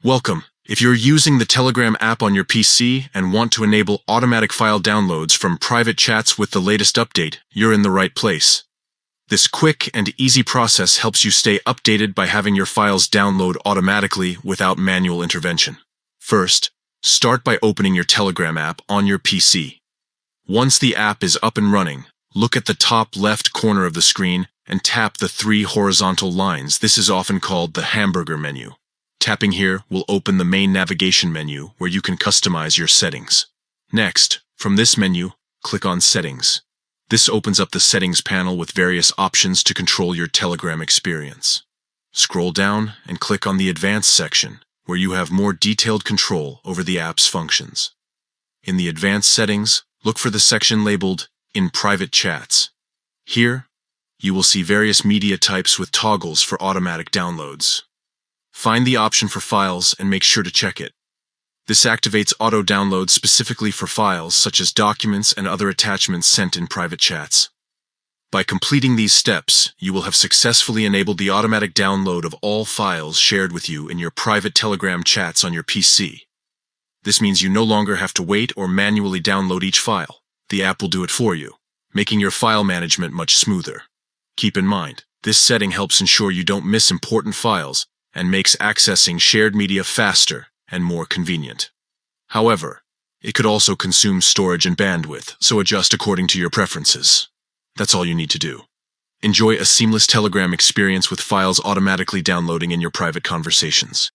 Welcome. If you're using the Telegram app on your PC and want to enable automatic file downloads from private chats with the latest update, you're in the right place. This quick and easy process helps you stay updated by having your files download automatically without manual intervention. First, start by opening your Telegram app on your PC. Once the app is up and running, look at the top left corner of the screen and tap the 3 horizontal lines. This is often called the hamburger menu. Tapping here will open the main navigation menu where you can customize your settings. Next, from this menu, click on Settings. This opens up the settings panel with various options to control your Telegram experience. Scroll down and click on the Advanced section, where you have more detailed control over the app's functions. In the Advanced settings, look for the section labeled In Private Chats. Here, you will see various media types with toggles for automatic downloads. Find the option for files and make sure to check it. This activates auto downloads specifically for files such as documents and other attachments sent in private chats. By completing these steps, you will have successfully enabled the automatic download of all files shared with you in your private Telegram chats on your PC. This means you no longer have to wait or manually download each file. The app will do it for you, making your file management much smoother. Keep in mind, this setting helps ensure you don't miss important files and makes accessing shared media faster and more convenient. However, it could also consume storage and bandwidth, so adjust according to your preferences. That's all you need to do. Enjoy a seamless Telegram experience with files automatically downloading in your private conversations.